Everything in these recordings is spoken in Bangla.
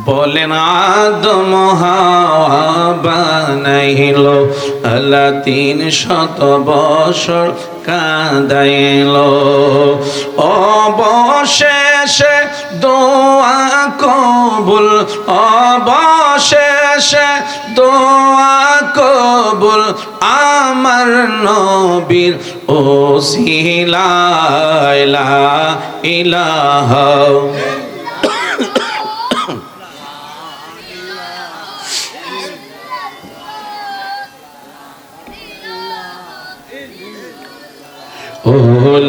বলেন আদম হাওয়া বানাইল, আল্লাহ 300 বছর কাঁদাইল। অবশেষে দোয়া কবুল, অবশেষে দোয়া কবুল আমার নবীর ওসিলায় লা ইলাহা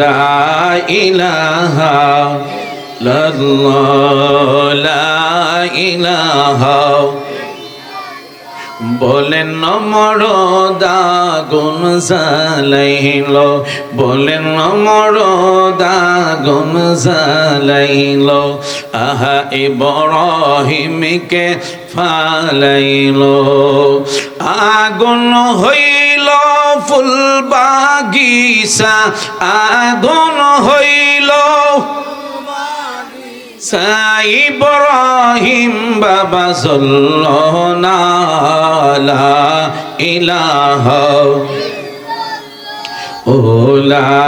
লা ইলাহা ইল্লাল্লাহ, লা ইলাহা। বলেন নমরুদ আগুন জ্বালাইল, বলেন নমরুদ আগুন জ্বালাইল, আহা ইব্রাহিমকে ফালাইল। আগুন হইল ফুল বাগিচা, আগুন হইল ইব্রাহিম বাবা সাল্লাল্লাহু লা ইলাহা ও লা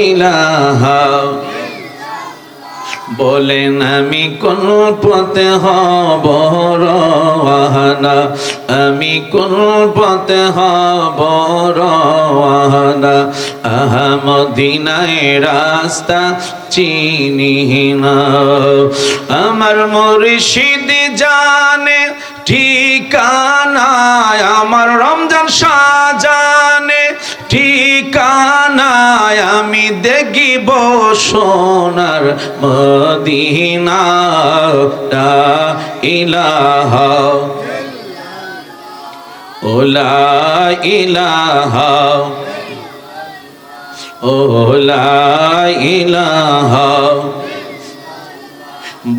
ইলাহা। বলেন আমি কোন পথে হব রওয়ানা, আমি কোন পথে হব রওয়ানা, আহা মদিনায় রাস্তা চিনি না। আমার মুর্শিদ জানে ঠিকানা, আমার রমজান শাহজানে ঠিকানা, আমি দেখিব সোনার মদিনা। লা ইলাহা ও লা ইলাহা ও লা ইলাহা।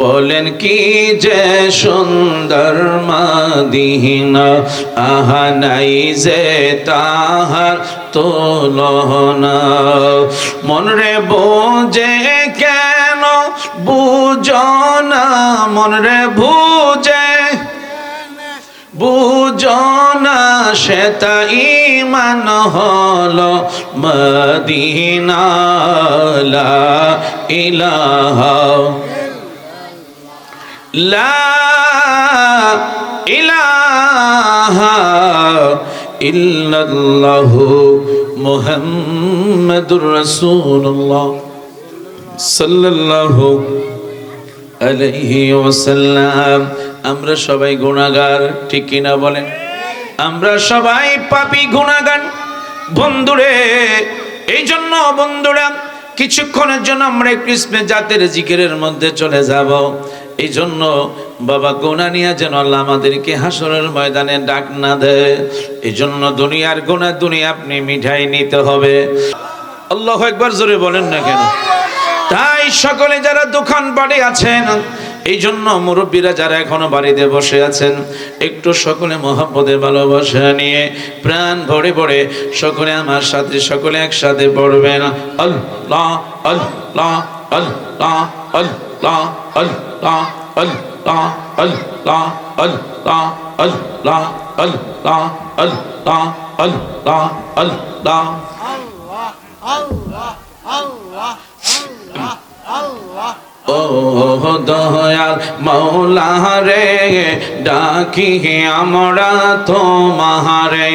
বলেন কি যে সুন্দর মদিনা, আহা নাই যে তাহার তুলনা। মন রে বুঝে কেন বুঝো না, মন রে বুঝে বুঝো না, সেটা ঈমান হলো মদিনা। লা ইলাহা লা ইলাহা ইল্লাল্লাহু মুহাম্মাদুর রাসূলুল্লাহ সাল্লাল্লাহু আলাইহি ওয়াসাল্লাম। আমরা সবাই গুনাহগার, ঠিক কিনা বলেন? আমরা সবাই পাপী গুনাহগার বন্ধুরে। এই জন্য বন্ধুরা কিছুক্ষণের জন্য আমরা কৃষ্ণের জাতের জিকিরের মধ্যে চলে যাব। এই জন্য বাবা গুনাহ নিয়ে যেন আল্লাহ আমাদেরকে হাসরের ময়দানে ডাক না দেয়। এই জন্য দুনিয়ার গুনাহ দুনিয়া আপনি মিঠাই নিতে হবে। আল্লাহু আকবার জোরে বলেন না কেন? তাই সকলে যারা দোকান বাড়ি আছেন, এই জন্য মুরব্বীরা যারা এখনো বাড়িতে বসে আছেন, একটু সকলে মহব্বতে ভালোবাসা নিয়ে প্রাণ ভরে ভরে সকলে আমার সাথে সকলে একসাথে পড়বেন আল্লাহ আল্লাহ আল্লাহ আল্লাহ আল্লাহ আল্লাহ আল্লাহ আল্লাহ আল্লাহ আল্লাহ আল্লাহ আল্লাহ আল্লাহ আল্লাহ আল্লাহ আল্লাহ। ও দয়াল মৌলা রে, ডাকি আমরা তোমারে।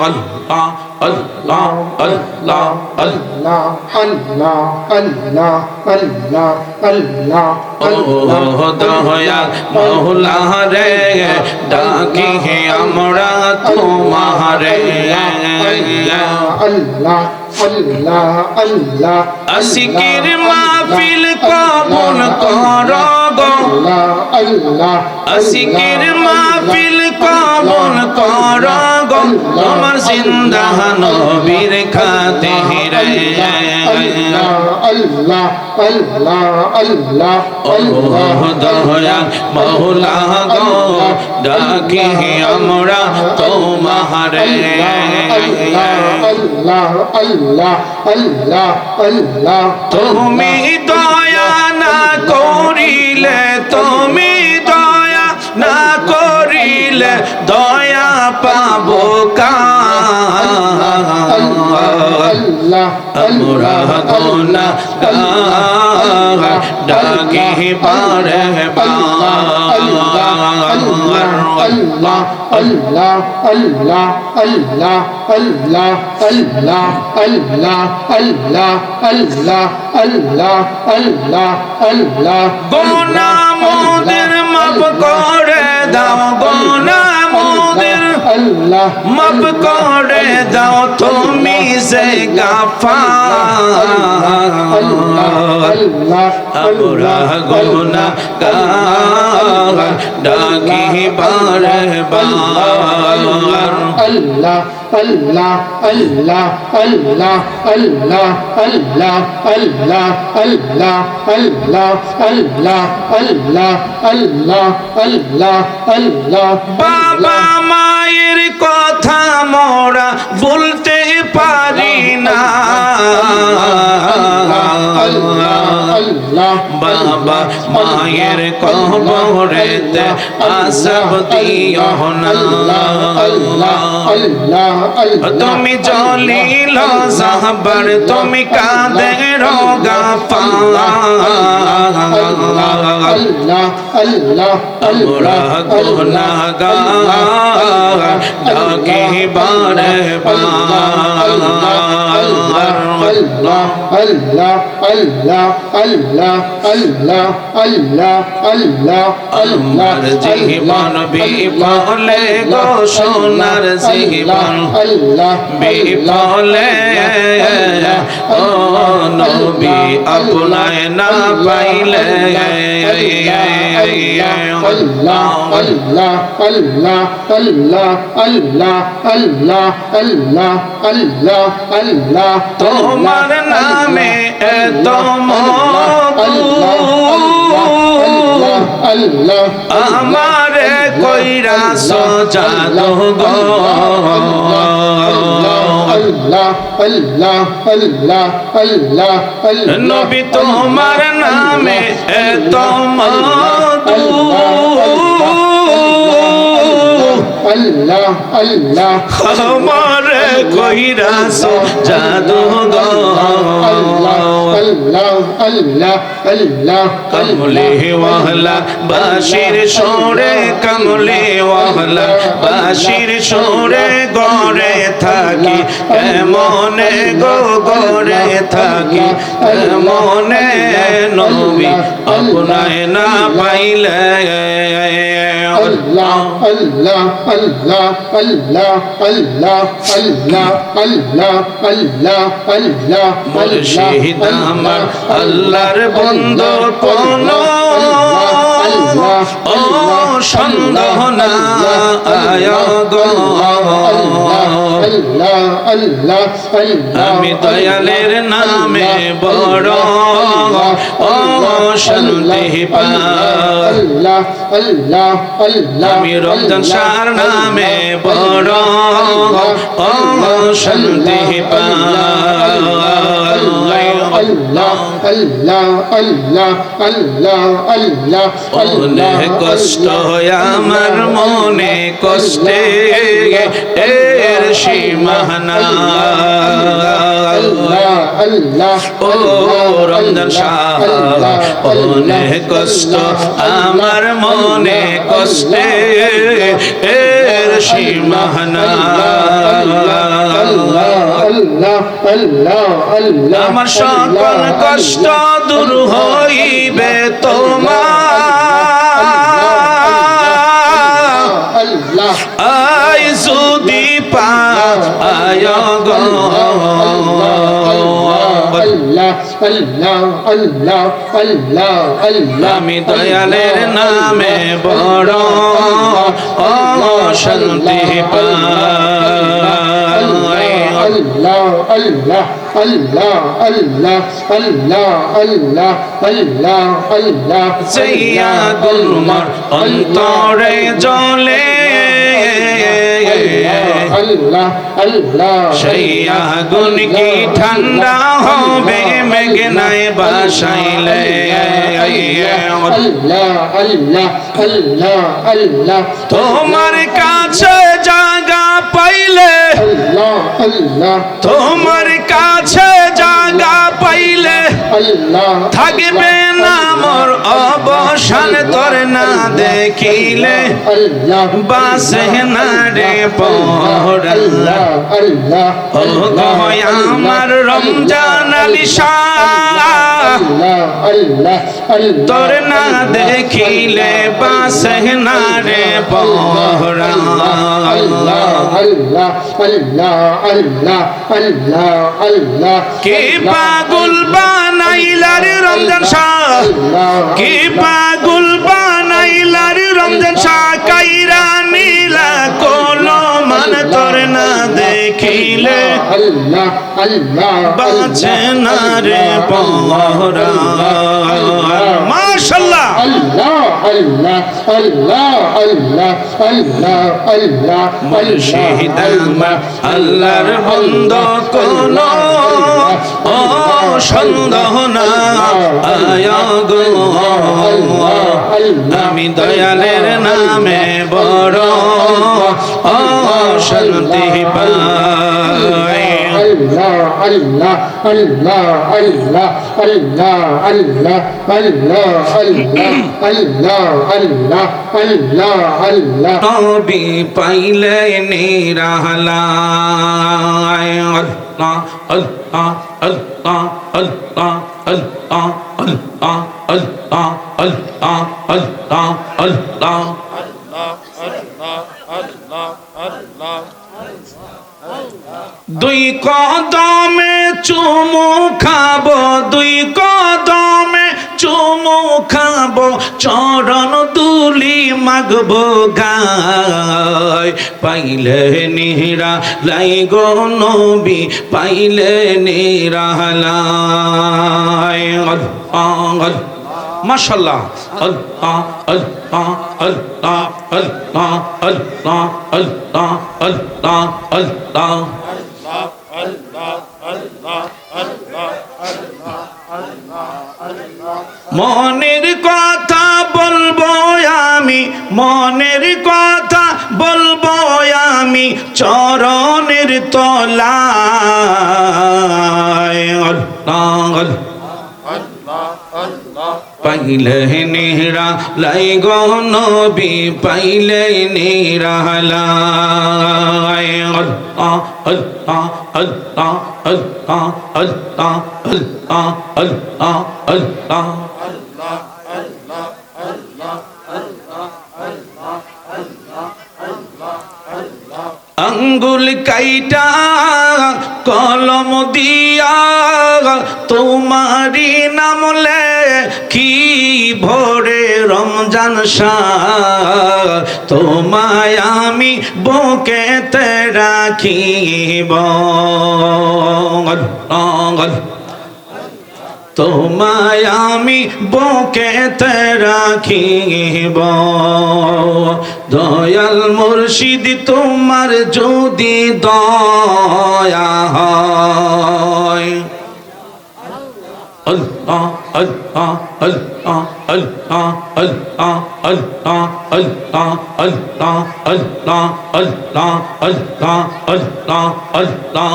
আল্লাহ আল্লাহ আল্লাহ আল্লাহ আল্লাহ আল্লাহ আল্লাহ আল্লাহ। ও দয়াল মৌলা রে, ডাকি আমরা তোমারে। আল্লাহ আল্লাহ আল্লাহ। আশিকের মাহফিল কবুল করো গো আল্লাহ, আশিকের মাহফিল কবুল করো গো তোমার জিন্দা নবীর খাতিরে। আল্লাহ আল্লাহ আল্লাহ আল্লাহ আল্লাহ। দয়াল মওলা গো, ডাকি আমরা তোমারে। আল্লাহ আল্লাহ আল্লাহ আল্লাহ। তুমি দয়া না করিলে তো আমরা গুনাহগার ডাকি বারে বার Allah, Allah, Allah, Allah, Allah, Allah, Allah, Allah, Allah, Allah, Allah, Allah. গুনাহ মোদের মাফ করে দাও, গুনাহ মোদের মাফ করে দাও, তুমি যে গাফার। আমরা গুনাহগার ডাকি বারে বার Allah, Allah, Allah, Allah, Allah, Allah, Allah, Allah, Allah, Allah, Allah, Allah, Allah, Allah. বাবা মায়ের কথা মোরা বলতে পারি না, বাবা মায়ের কবরেতে আযাব দিও না। তুমি জলিল জাহবার, তুমি কাদের গাফার। আমরা গুনাহগার ডাকি বারে বার Allah, Allah, Allah, Allah, Allah, Allah, Allah, আমার জীবন বিফলে গো সোনার জীবন বিফলে, ও নবী আপনায় না পাইলে। Allah, Allah, Allah, Allah, Allah, Allah, Allah, Allah, Allah. তোমার নামে এত Allah, আমারে কইরা সজাদো গো। Allah, Allah, Allah, Allah, Allah. নবী তোমার নামে এত মধু, Allah, Allah, আমারে কইরা সজাদো গো। Allah, Allah, Allah, Allah. কমলে ওয়াহলা বাশির সোরে, কমলে ওয়াহলা বাশির সোরে গড়ে থাকি কেমনে গো, গড়ে থাকি কেমনে নবী আপনায় না পাইলে। Allah, Allah, Allah, Allah, Allah, Allah, Allah, Allah, Allah, মুর্শিদ আমার আল্লাহর বন্ধু কোন ও সন্দেহ না আয় গো। আমি দয়ালের নামে বড় ও শান্তি পাই, আমি রমজান শাহর নামে বড় ও শান্তি পাই। অনেক কষ্ট আমার মনে, কষ্টে এর সীমা নাই। ও রমজান শাহ অনেক কষ্ট আমার মনে, কষ্টে এর সীমা নাই। আমার সকল কষ্ট দূর হইবে তোমার আই যদি পায় গো। আমি দয়ালের নামে বড় ও শান্তি পাই। Allah, Allah, Allah, Allah, Allah, Allah, Allah, Allah. Zia গুলমার অন্তরে জ্বলে, Allah, Allah, সেই আগুন কি ঠান্ডা হবে মেঘনায় বাসাইলে। Allah, Allah, Allah, Allah. তোমার কাছে জায়গা পাইলে আল্লাহ আল্লাহ তোমার কাছে জাগা পাইলে আল্লাহ থাকবে না মোর অবসান তোর না দেখিলে আল্লাহ বাসে না রে পর আল্লাহ আল্লাহ ও গো আমার রমজান আলী শাহ আল্লাহ আল্লাহ আল্লাহ তোর না দেখিলে বাসে না রে পর আল্লাহ আল্লাহ আল্লাহ আল্লাহ আল্লাহ আল্লাহ কি পাগল বানাইলার রমজান শাহ কি পাগল বানাইলার রমজান শাহ কাইরা নীলা কোলো মান তোর না দেখিলে আল্লাহ আল্লাহ বাঁচে না রে পহরা মাশাআল্লাহ আল্লাহ আল্লাহ আল্লাহ আল্লাহ আল্লাহ আল্লাহ মুর্শিদ আমার আল্লাহর বন্ধ কোন ও সন্দেহ না আয়া গো আমি দয়ালের নামে বড় ও শান্তি পাই আল্লাহ আল্লাহ আল্লাহ আল্লাহ আল্লাহ আল্লাহ আল্লাহ আল্লাহ আল্লাহ আল্লাহ আল্লাহ নবী পাইলে নিরালায় আল্লাহ আল্লাহ আল্লাহ আল্লাহ আল্লাহ আল্লাহ আল্লাহ আল্লাহ আল্লাহ আল্লাহ দুই কদমে চুমু খাবো দুই কদমে চুমু খাবো চরণ দুলি মাগবো গায় পাইলে নিহরা লাই গো নবী পাইলে নিরালায় আল্লাহ মাশাআল্লাহ আল্লাহ আল্লাহ আল্লাহ আল্লাহ আল্লাহ আল্লাহ আল্লাহ আল্লাহ মনের কথা বলবো আমি মনের কথা বলবো আমি চরণের তলায় আল্লাহ পাইলে নিহরা লাই গো নবী পাইলে নিরালায় আল্লাহ আল্লাহ আল্লাহ আল্লাহ আল্লাহ আল্লাহ আল্লাহ আল্লাহ আঙ্গুল কাইটা কলম দিয়া তোমারি নাম কি ভোরে রমজান শাহ তোমায় আমি বুকেতে রাখিব তোমায় আমি বুকেতে রাখিব দয়াল মুর্শিদ তোমার যদি দয়া হয় আল্লাহ আল্লাহ আল্লাহ আল্লাহ আল্লাহ আল্লাহ আল্লাহ আল্লাহ আল্লাহ আল্লাহ আল্লাহ আল্লাহ আল্লাহ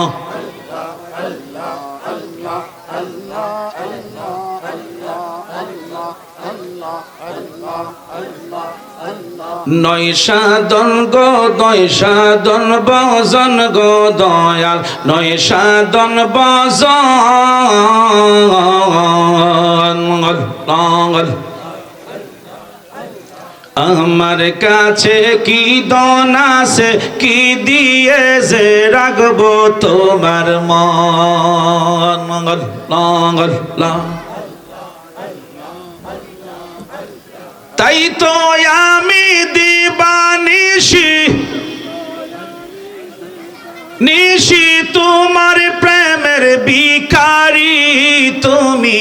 নয় সাধন গো নয় সাধন বজন গো দয়াল নয় সাধন বজন আমার কাছে কি দন আছে কি দিয়ে যে রাখবো তোমার মন তাই তো আমি দিবানিশি নিশি তোমার প্রেমের ভিখারি তুমি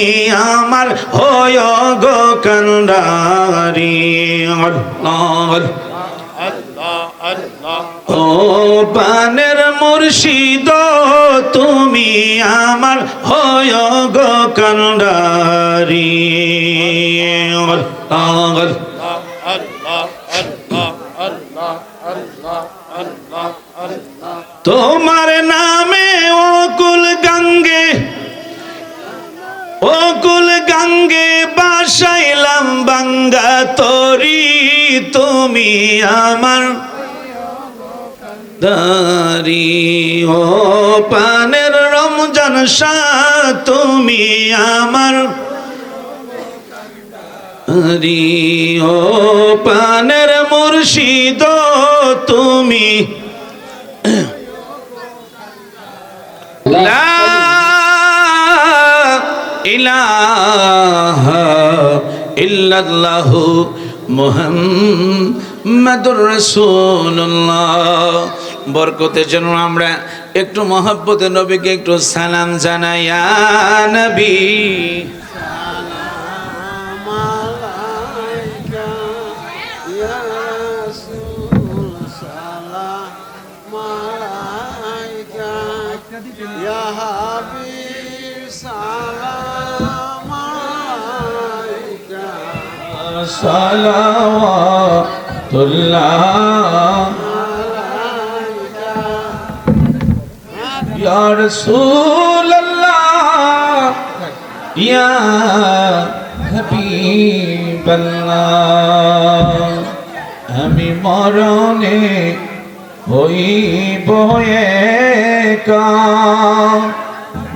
আমার হয় গো কান্ডারি ও পানের মুর্শিদ তুমি আমার হয় গো কান্ডারি তোমার নামে অকুল গঙ্গে বাসাইলাম বাঙ্গা তরি, তুমি আমার দারি। ও পানের রমজান শাহ, তুমি আমার দারি। ও পানের মুর্শিদ, তুমি লা ইলাহা ইল্লাল্লাহু মুহাম্মাদুর রাসূলুল্লাহ। বরকতের জন্য আমরা একটু মহব্বতে নবীকে একটু সালাম জানাই। ইয়া নবী সালাম আলাইকা ইয়া রাসূল, সালাম আলাইকা ইয়া হাবিব, সালাম আলাইকা সালাওয়াতুল্লাহ ইয়া রাসূলুল্লাহ ইয়া হাবিবাল্লাহ। আমি মরণে হইব একা,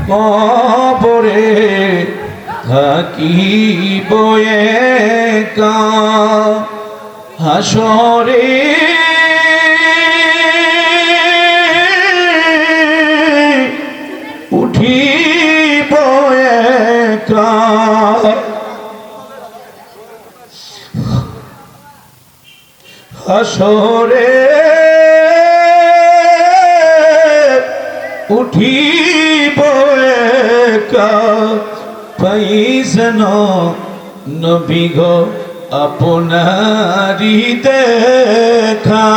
কবরে থাকিব একা, হাসরে উঠিব একা, হাসরে উঠিব একা, পাইছেন নবী গো আপনারি দেখা।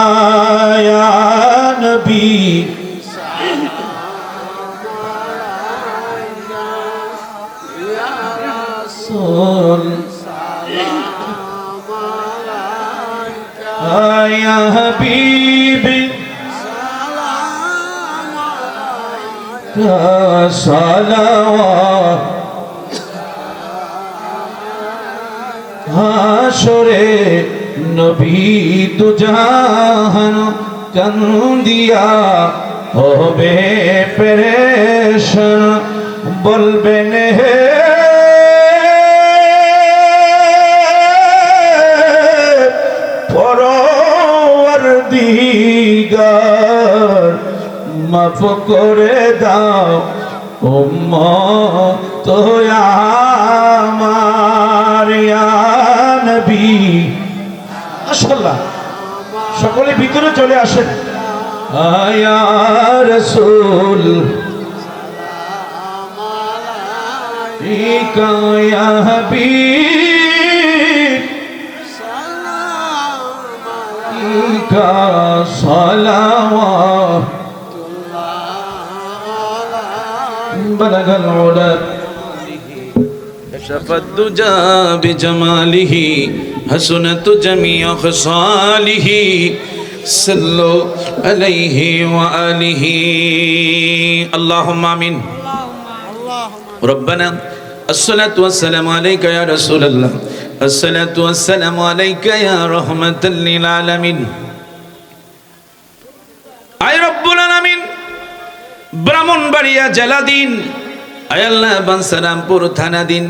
ইয়া নবী রাসূল, ইয়া হাবিব, সালাওয়াত হাসরে নবী দুজাহান কান্দিয়া হবে পেরেশান, বলবেন হে পরওয়ারদিগার, মাফ করে দাও উম্মত আমার। ইয়া নবী মাশাআল্লাহ, সকলে ভিতরে চলে আসেন। ইয়া রাসূল ইকা ইয়া হাবিব ইকা সালাওয়াত بلغ العلا كشف الدجى بجماله حسنت جميع خصاله صلوا عليه وآله اللهم آمين ربنا الصلاة والسلام عليك يا رسول الله الصلاة والسلام عليك يا رحمة للعالمين أي رب العالمين ব্রাহ্মণবাড়িয়া জেলাধীন আয়াল্লাহ বানসারামপুর থানাধীন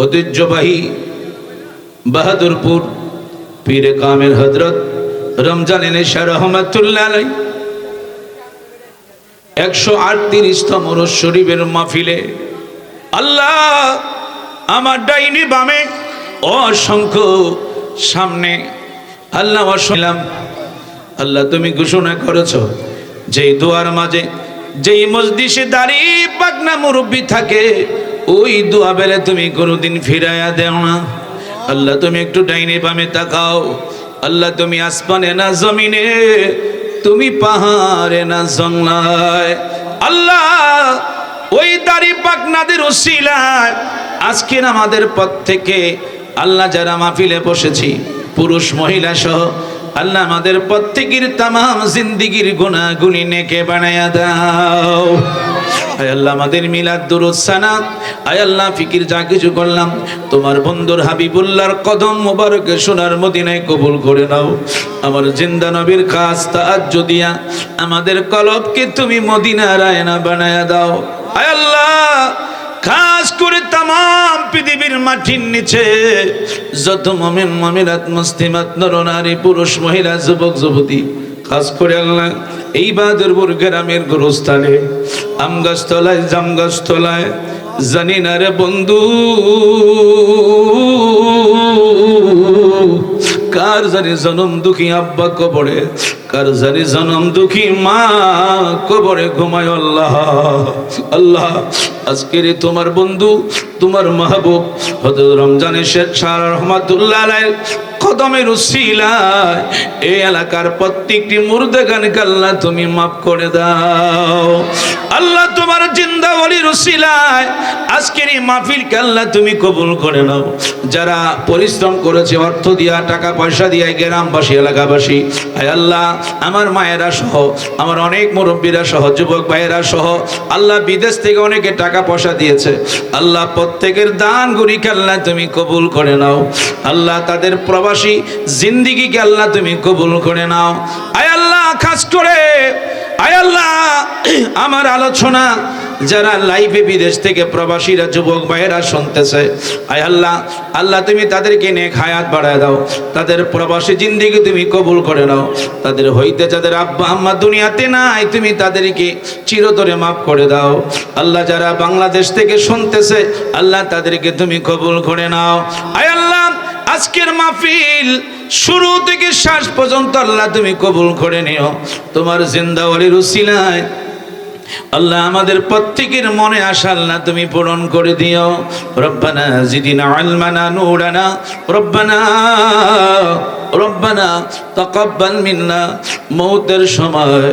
ঐতিহ্যবাহী বাহাদুরপুর পীরে কামের হযরত রমজান এলেশা রহমাতুল্লাহ আলাইহি 138তম রোজ শরীফের মাহফিলে আল্লাহ আমার ডাইনি বামে অসংখ্য সামনে আল্লাহ অসলাম আল্লাহ তুমি ঘোষণা করেছো যে দোয়ার মাঝে যেই মজলিসে দাঁড়িয়ে পাকনা মুরব্বী থাকে ওই দোয়া বেলে তুমি কোনোদিন ফিরাইয়া দেও না। আল্লাহ তুমি একটু ডাইনে বামে তাকাও। আল্লাহ তুমি আসমানে না জমিনে, তুমি পাহাড়ে না জংলায়। আল্লাহ ওই দাড়ি পাকনাদের উসিলায় আজকের আমাদের পথ থেকে আল্লাহ যারা মাহফিলে বসেছি পুরুষ মহিলা সহ আল্লাহ আমাদের প্রত্যেকের তাম জিন্দিগির গুনাহগুলি নেকে বানায়া দাও। আয় আল্লাহ আমাদের মিলাদ দুরূদ সালাত আয় আল্লাহ ফিকির যা কিছু করলাম তোমার বন্ধুর হাবিবুল্লাহর কদম মোবারকে সোনার মদিনায় কবুল করে নাও। আমার জিন্দা নবীর কাজ তাআজ্জুদ দিয়া আমাদের কলবকে তুমি মদিনার আয়না বানায়া দাও। আয় আল্লাহ খাস করে তাম পৃথিবীর মাটির নিচে যত মুমিন মুমিনাত মুসলিমাত নর নারী পুরুষ মহিলা যুবক যুবতী খাস করে আল্লাহ এই বাদরপুর গ্রামের গোরস্থানে আম গাছতলায় জাম গাছতলায় জানি না রে বন্ধু কার জানি জনম দুঃখী আব্বা কবরে, কার জানি জনম দুঃখী মা কবরে ঘুমায়। আল্লাহ আল্লাহ আজকের তোমার বন্ধু তোমার মাহবুব হযরত রমজানের শেখ শাহ রহমাতুল্লাহ আলাইহির কদমের উসিলায় এই এলাকার প্রত্যেকটি মুর্দাগানকে আল্লাহ তুমি মাফ করে দাও। আল্লাহ তোমার জিন্দা ওলির উসিলায় আজকের এই মাহফিলকে আল্লাহ তুমি কবুল করে নাও। যারা পরিশ্রম করেছে অর্থ দিয়া টাকা পয়সা দিয়া গ্রামবাসী এলাকাবাসী আয় আল্লাহ আমার মায়েরা সহ আমার অনেক মুরব্বীরা সহ যুবক ভাইয়েরা সহ আল্লাহ বিদেশ থেকে অনেকে টাকা পয়সা দিয়েছে আল্লাহ প্রত্যেকের দানগুলিকে আল্লাহ তুমি কবুল করে নাও। আল্লাহ তাদের প্রবাসী জিন্দিগিকে আল্লাহ তুমি কবুল করে নাও। আয় আল্লাহ খাস করে আয় আল্লাহ আমার আলোচনা যারা লাইভে বিদেশ থেকে প্রবাসীরা যুবক ভাইয়েরা শুনতেছে আয় আল্লাহ আল্লাহ তুমি তাদেরকে নেক হায়াত বাড়ায় দাও, তাদের প্রবাসী জিন্দেগি তুমি কবুল করে নাও। তাদের হইতে যাদের আব্বা আম্মা দুনিয়াতে নাই তুমি তাদেরকে চিরতরে মাফ করে দাও। আল্লাহ যারা বাংলাদেশ থেকে শুনতেছে আল্লাহ তাদেরকে তুমি কবুল করে নাও। আয় আল্লাহ আজকের মাহফিল শুরু থেকে শেষ পর্যন্ত আল্লাহ তুমি কবুল করে নিও তোমার জিন্দা ওলির উসিলায়। আল্লাহ আমাদের প্রত্যেকের মনে আশা আল্লাহ তুমি পূরণ করে দিও। রব্বানা জিদিনা ইলমানা নূরানা রব্বানা রব্বানা তাকাব্বাল মিন্না। মৌতের সময়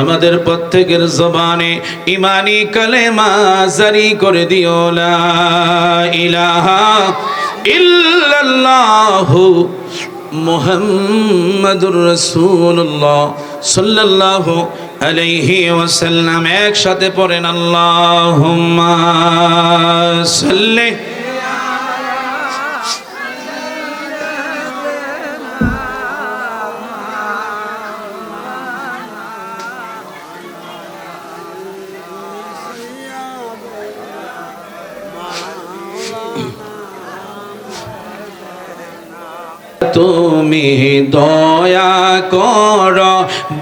আমাদের প্রত্যেকের জবানে ঈমানি কালেমা জারি করে দিও লা ইলাহা ইল্লাল্লাহু মুহাম্মাদুর রাসূলুল্লাহ সাল্লাল্লাহু আলাইহি ওয়াসাল্লাম। একসাথে পড়েন আল্লাহুম্মা সাল্লি তুমি দয়া কর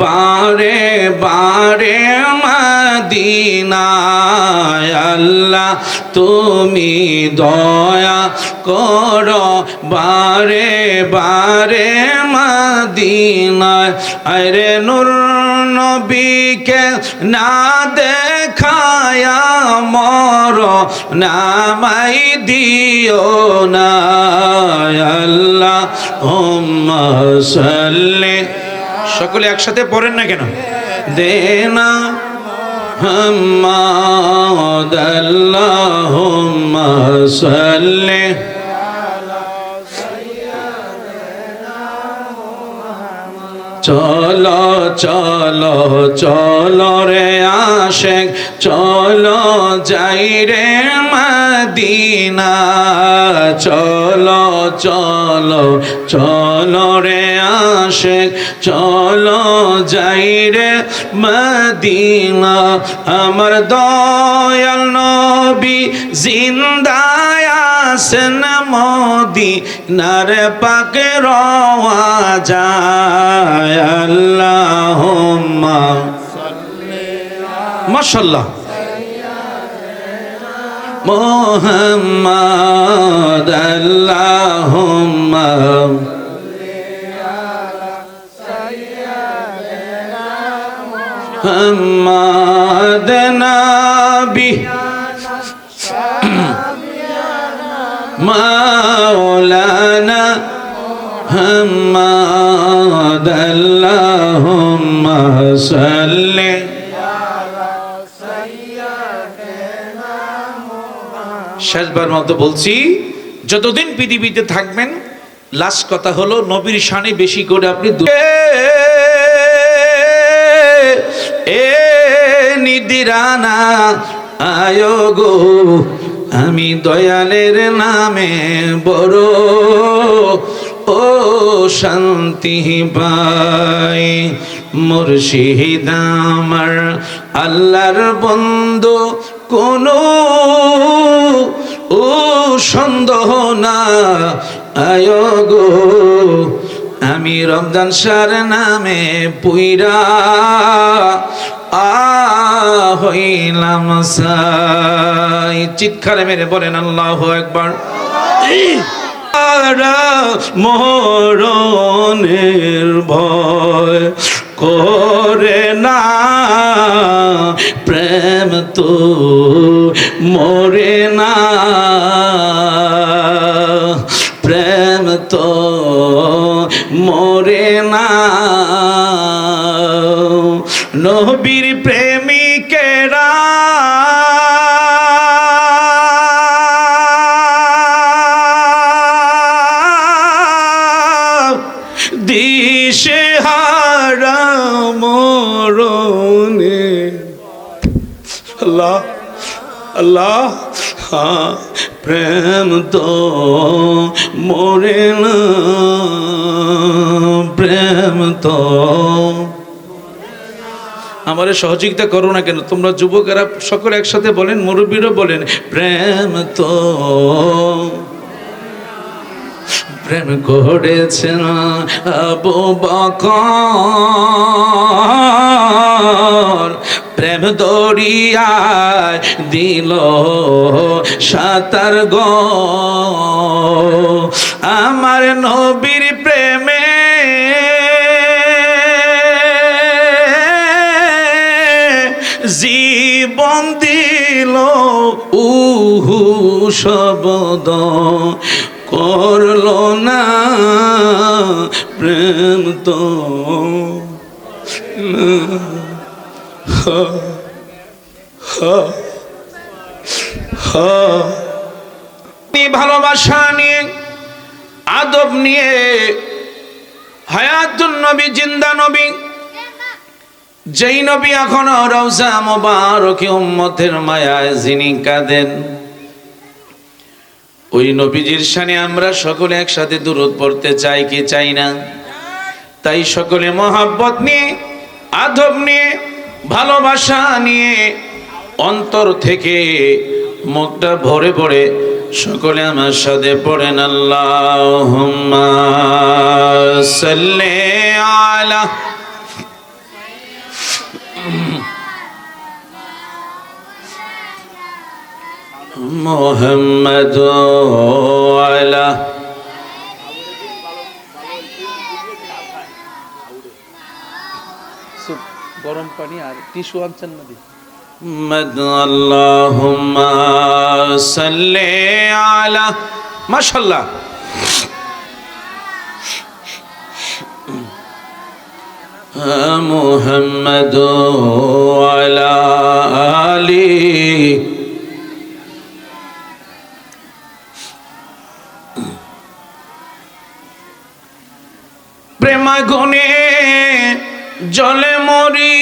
বারে বারে মদিনায় আল্লাহ তুমি দয়া কর বারে বারে মদিনায়। আরে নূর নবীকে না দেখায়া মর নামাই দিও না আল্লাহ হুম্মা সাল্লি। সকলে একসাথে পড়েন না কেন? দেনা মুহাম্মাদ আল্লাহুম্মা সাল্লি চলো চলো চলো রে আশেক চলো যাই রে মদিনা। চলো চলো চলো রে আশেক চলো যাই রে মদিনা। আমার দয়াল নবী জিন্দায় আছেন মদিনার পাকে রওয়া যায়। আল্লাহুম্মা মাশাআল্লাহ মুহাম্মাদ আল্লাহুম্মা মুহাম্মাদ নবী মাওলানা মুহাম্মাদ আল্লাহুম্মা সাল্লি। শেষবার মতো বলছি যতদিন পৃথিবীতে থাকবেন লাস্ট কথা হলো নবীর শানে বেশি করে আপনি এ নিদিরানা আয়ো গো, আমি দয়ালের নামে বড় ও শান্তি পাই। মুর্শিদ আমার আল্লাহর বন্ধু, কোনো ও সন্দেহ না আয়ো গো, আমি রমজান শাহর নামে পুইরা হইলাম সাই। চিৎকারে মেরে বলেন আল্লাহু আকবার। মরণের ভয় করে না, প্রেম তো মরে না, প্রেম তো মরে না। নবীর প্রেমিকেরা দিশে হারা মরণে। আল্লাহ আল্লাহ, হ্যাঁ প্রেম তো মরে না, প্রেম তো। আমারে সহযোগিতা করো না কেন তোমরা যুবকেরা সকলে একসাথে বলেন, মুরব্বীরা বলেন, প্রেম তো। প্রেম করেছে না আবু বকর, প্রেম দরিয়ায় দিল সাঁতার গো, আমার নবীর প্রেমে জীবন দিল উহু শব্দ করলো না, প্রেম তো ভালোবাসা নিয়ে, আদব নিয়ে, হায়াতুন নবী, জিন্দা নবী, যেই নবী এখনো রওজা মোবারকে উম্মতের মায়ায় যিনি কাঁদেন, ওই নবীজির শানে আমরা সকলে একসাথে দুরূদ পড়তে চাই কি চাই না? তাই সকলে মহাব্বত নিয়ে, আদব নিয়ে, ভালোবাসা নিয়ে, অন্তর থেকে মুখটা ভরে ভরে সকলে আমার সাথে পড়েন আল্লাহুম্মা সাল্লি আলা মুহাম্মাদ আলা গরম পানি আর টিস্যু আনছেন না দি মুহাম্মাদ। আল্লাহুম্মা সাল্লি আলা, মাশাআল্লাহ, মুহাম্মাদ আলা আলি প্রেমাগুনে জলে মরি,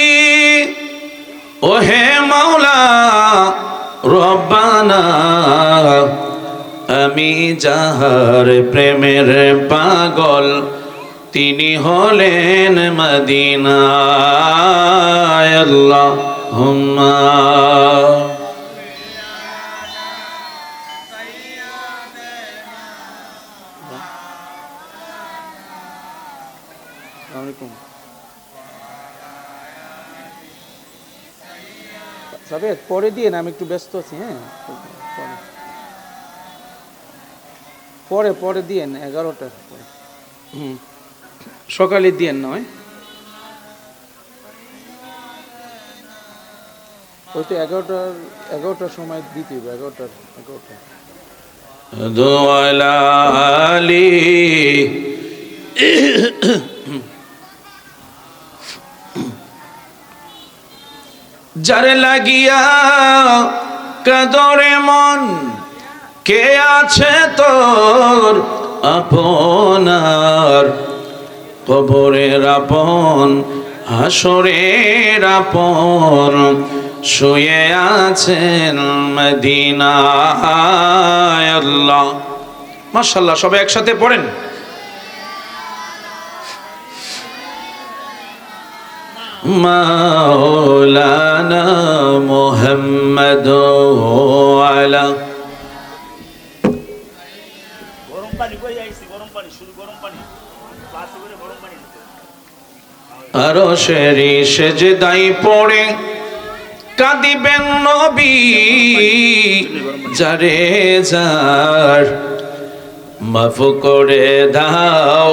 ওহে মাওলা রব্বানা, আমি যাহার প্রেমের পাগল, তিনি হলেন মদিনায়। আল্লাহুম্মা সাবেক পরে দিয়ে না, আমি একটু ব্যস্ত আছি। হ্যাঁ পরে পরে দিয়েন 11টার পরে, সকালে দিয়েন নয়, ওই তো 11টার সময় দিতে হবে, 11টা দোয়ালি যারে লাগিয়া কাদরে মন, কে আছে তোর আপনার, কবরের আপন, হাসরের আপন, শুয়ে আছেন মদিনায়। আল্লাহ, মাশাআল্লাহ, সবাই একসাথে পড়েন। মাওলানা মুহাম্মদ আলা। গরম পানি কই আইছি, গরম পানি, শুধু গরম পানি, গ্লাসে করে গরম পানি দিতে। আরশেরি সেজদায় পড়ে কাঁদিবেন নবী, যারে যার মাফ করে দাও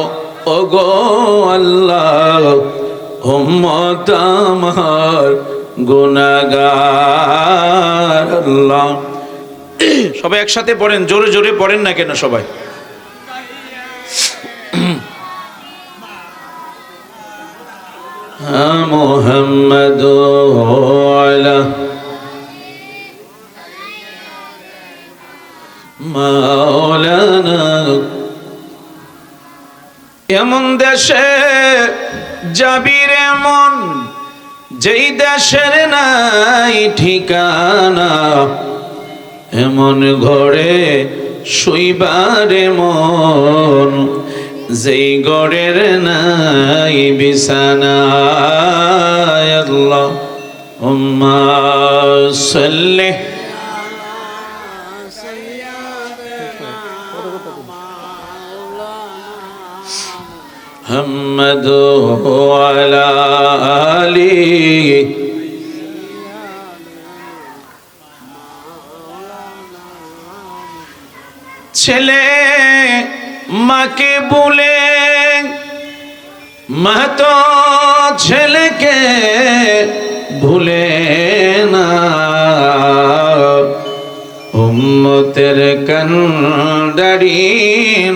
ওগো আল্লাহ, উম্মত আমার গুনাহগার। আল্লাহ, সবাই একসাথে পড়েন, জোরে জোরে পড়েন না কেন সবাই? মুহাম্মদ আলা মাওলানা। এমন দেশে যাবি রে মন, যেই দেশের নাই ঠিকানা, এমন ঘরে শুইবারে মন, যেই ঘরের নাই বিছানা। আল্লাহুম্মা সাল্লি মুহাম্মদ আলা আলি। ছেলে মাকে বলে, মা তো ছেলেকে ভুলে না, উম্মতের কান্ডারি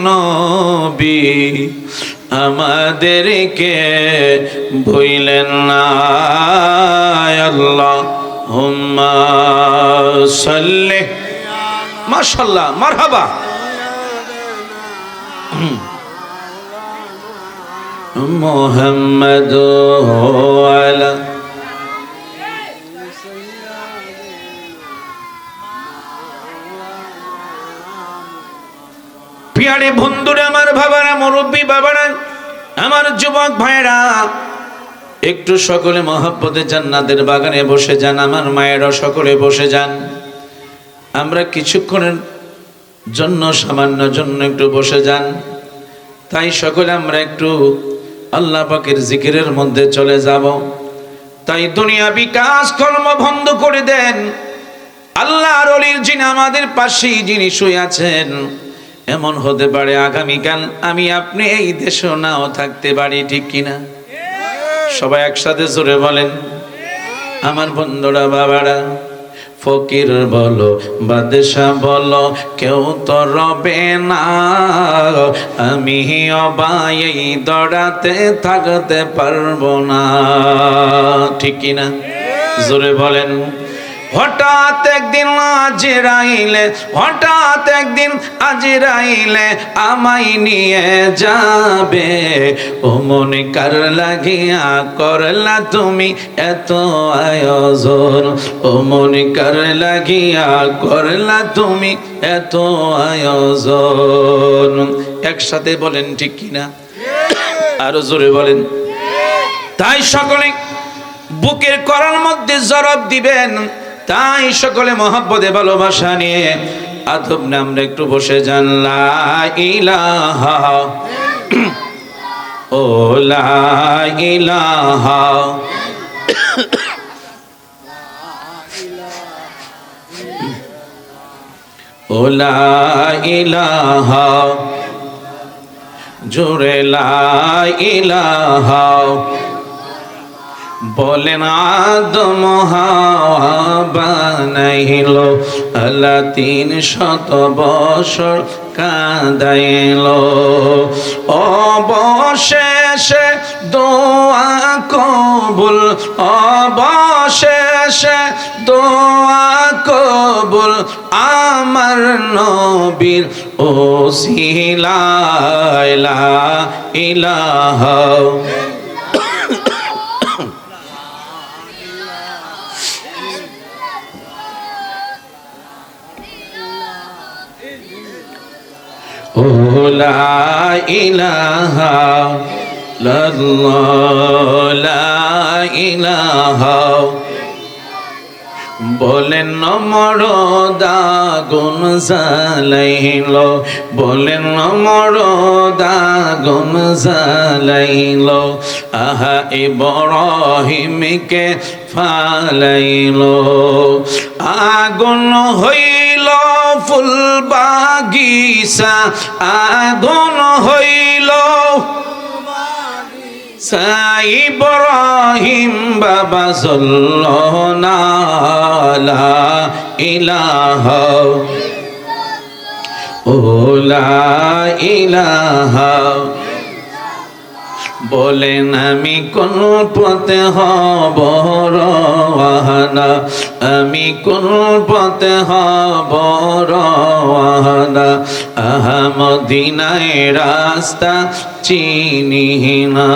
নবী আমাদেরকে ভুলেন না। আল্লাহুম্মা সাল্লি। মাশাআল্লাহ, মারহাবা। মুহাম্মদ আলা। প্রিয়ারে বন্ধুরা, আমার বাবারা, মুরব্বী বাবারা, আমার যুবক ভাইরা, একটু সকলে মহব্বতে জান্নাতের বাগানে বসে যান। আমার মায়েরা সকলে বসে যান। আমরা কিছুক্ষণের জন্য, সামান্য জন্য একটু বসে যান। তাই সকলে আমরা একটু আল্লাহ পাকের জিকিরের মধ্যে চলে যাব। তাই দুনিয়াবি কাজ কর্ম বন্ধ করে দেন। আল্লাহর ওলির যিনি আমাদের পাশেই যিনি শুয়ে আছেন, এমন হতে পারে আগামীকাল আমি আপনি এই দেশে নাও থাকতে পারি, ঠিক কিনা? সবাই একসাথে জোরে বলেন। আমার বন্ধুরা, বাবারা, ফকির বলো বাদশা বলো, কেউ তো রবে না, আমি অবাই এই দড়াতে থাকতে পারবো না, ঠিক কিনা? জোরে বলেন। হঠাৎ একদিন আজরাইলে, হঠাৎ একদিন আজরাইলে আমায় নিয়ে যাবে। ও মনে কার লাগিয়া করলা তুমি এত আয়োজন, ও মনে কার লাগিয়া করলা তুমি এত আয়োজন। একসাথে বলেন, ঠিক কিনা? আরো জোরে বলেন। তাই সকলে বুকের করার মধ্যে জবাব দিবেন। তাই সকলে মহব্বতে ভালোবাসা নিয়ে আদব না আমরা একটু বসে যান। লা ইলাহা ও লা ইলাহা ও লা ইলাহা, জোরে লা ইলাহা। বলেন আদম হাওয়া বানাইল, আল্লাহ 300 বছর কাঁদাইল। অবশেষে দোয়া কবুল, অবশেষে দোয়া কবুল আমার নবীর ওসিলায় লা ইলাহা ও লা ইলাহা ইল্লাল্লাহ লা ইলাহা বলেন নমরদা গুন জালাইল বলেন নমরদা গুন জালাইল আহা ইব্রাহিমকে ফালাইল আগুন হইল ফুল বাগিচা আগুন হইল ইব্রাহিম বাবা সাল্লাল্লাহু লা ইলাহা ও লা ইলাহা বলেন আমি কোন পথে হব রওয়ানা আমি কোন পথে হব রওয়ানা মদিনায় রাস্তা চিনি না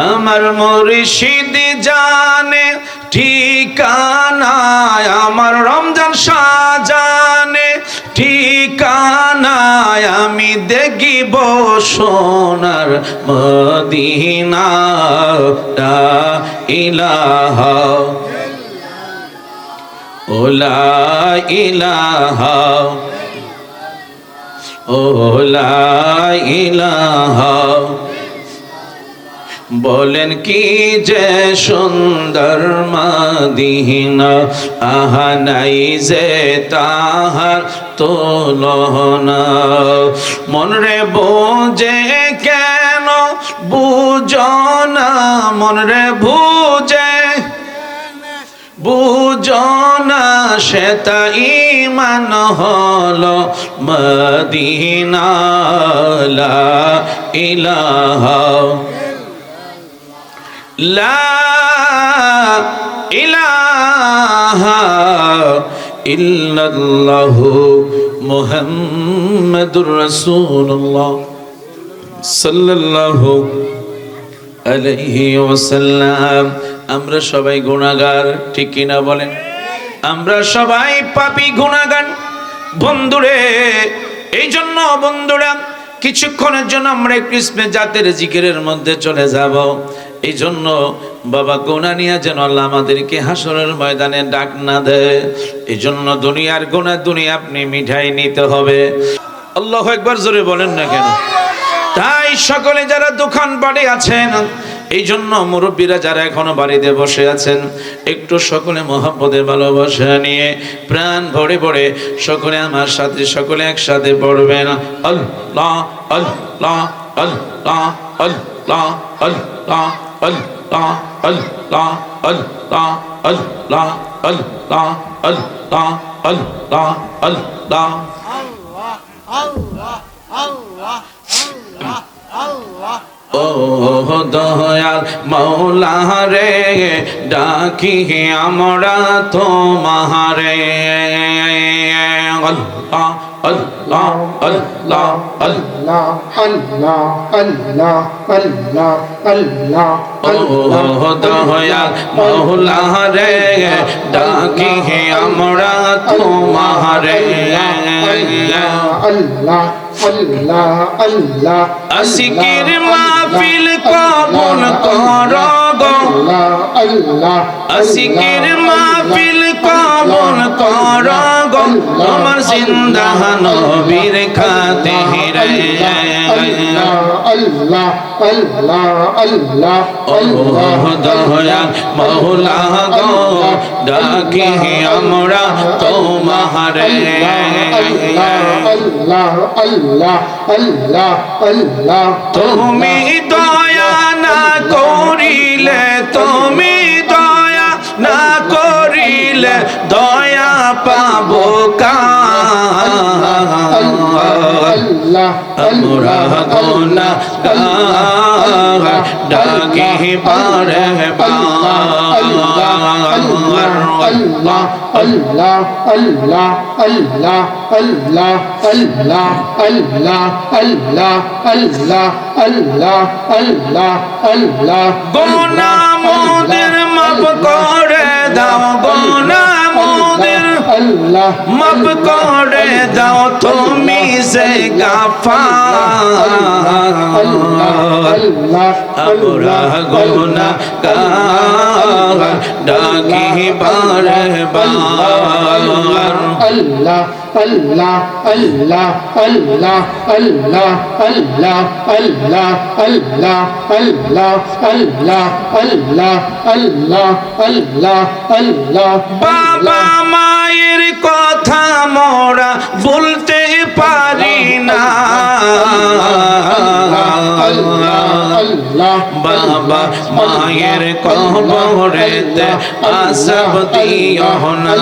আমার মুর্শিদ জানে ঠিকানা আমার রমজান সাজানে ঠিকানা আমি দেখিব সোনার মদিনা লা ইলাহা ও লা ইলাহা ও লা ইলাহা বলেন কি যে সুন্দর মদিনা আহা নাই যে তাহার তুলনা মন রে বুঝে কেন বুঝো না মন রে বুঝে বুঝো না সেটা ঈমান হলো মদিনা লা ইলাহা লা ইলাহা ইল্লাল্লাহু মুহাম্মাদুর রাসূলুল্লাহ সাল্লাল্লাহু আলাইহি ওয়াসাল্লাম আমরা সবাই গুনাহগার ঠিক কি না বলেন আমরা সবাই পাপী গুনাহগার বন্ধুরে এইজন্য বন্ধুরা কিছুক্ষণের জন্য আমরা কৃষ্ণের জাতের জিকিরের মধ্যে চলে যাব এই জন্য বাবা গুনাহ নিয়ে যেন আল্লাহ আমাদেরকে হাসরের ময়দানে ডাক না দেয় এই জন্য দুনিয়ার গুনাহ দুনিয়া আপনি মিঠাই নিতে হবে আল্লাহু আকবার জোরে বলেন না কেন তাই সকলে যারা দোকান বাড়ি আছেন এই জন্য মুরব্বীরা যারা এখনো বাড়িতে বসে আছেন একটু সকলে মহব্বতের ভালোবাসা নিয়ে প্রাণ ভরে ভরে সকলে আমার সাথে সকলে একসাথে পড়বেন আল্লাহ আল্লাহ আল্লাহ আল্লাহ আল্লাহ আল্লাহ আল্লাহ আল্লাহ আল্লাহ আল্লাহ আল্লাহ আল্লাহ আল্লাহ আল্লাহ আল্লাহ আল্লাহ আল্লাহ ও দয়াল মৌলা রে ডাকি আমরা তোমারে আল্লাহ আল্লাহ আল্লাহ আল্লাহ আল্লাহ আল্লাহ আল্লাহ আল্লাহ ও দয়াল মৌলা রে ডাকি আমরা তোমারে আল্লাহ আল্লাহ আল্লাহ আসিকের মাহফিল কবুল করো গো আল্লাহ আসিকের মাহফিল কবুল করো গো আমার জিন্দা নবীর খাতিরে আল্লাহ আল্লাহ আল্লাহ আল্লাহ দয়াল মাওলা গো ডাকি আমরা তোমারে আল্লাহ আল্লাহ আল্লাহ আল্লাহ তুমি দয়া না করিলে তুমি দয়া না করিলে দয়া পাবো আমরা গুনাহগার ডাকি পারে গোনা মোদের মাফ করে দাও, গোনা মোদের মাফ করে দাও, তুমি যে গাফার। আমরা গুনাহগার ডাকি বারে বার। Allah, Allah, Allah, Allah, Allah, Allah, Allah, Allah, Allah, Allah, Allah, Allah, Allah, Allah. বাবা মায়ের কথা মোরা বলতে পারি না, বাবা মায়ের কবরেতে আযাব দিও না।